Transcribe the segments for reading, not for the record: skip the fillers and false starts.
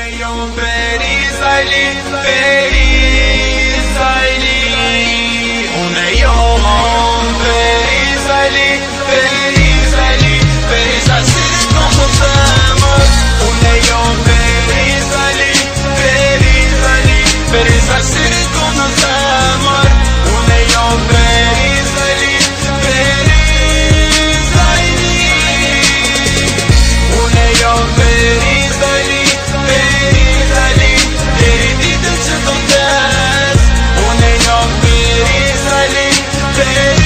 Une jom Perizali, Perizali. Une jom Perizali, Perizali. Perizali como zemër. Une jom Perizali, Perizali. Perizali como zemër. Une jom Perizali, Perizali. Une jom Perizali, Perizali. Deri ditën që do vdes. Une jom Perizali, Perizali.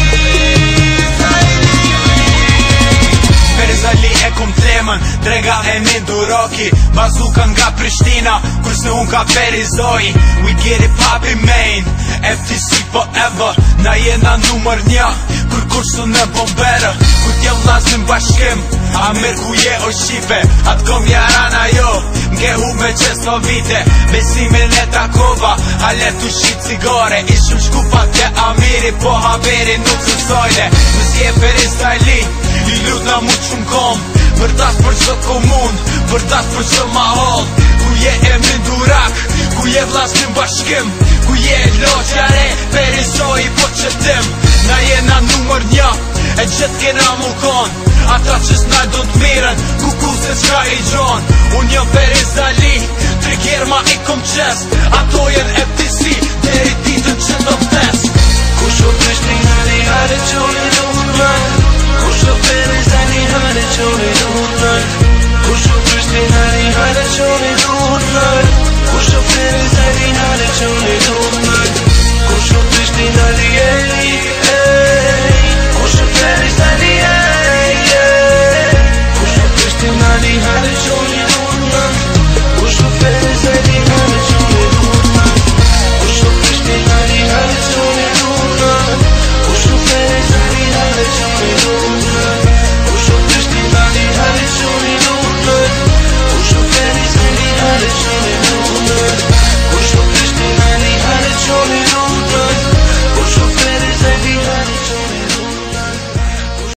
Perizali e kum Tlemën, drega e Minduroki, bazuka nga Prishtina, kurse unë ka Perizoj. We get it poppin' main, FTC forever, na jena numër 1, kur kursu në bomberë, ku t'je vllaznin bashkim, Amir ku je o Shqipe, atë kom jarana jo, mke hu me qeso vite, besimin e takova, halet u shqit cigare, ishim shkupa te Amiri, po haberi nuk së sojle, nësje Perizali, i lutna mu qëm kom, vërtat për që komun, vërtat për që mahol, ku je e Mindurak, ku je vllaznin bashkim, ku je loqare, Perizoj po qëtim, na jena numër 1, e gjithë kena mu kon, ata që s'na do t'miren, ku se qka i gjon, unë jom Perizali, tri kjerma i kom qes, ato jen FTC, deri ditën që do vdes. Kusho Prishtina ni hare qoni në urban, kusho Perizali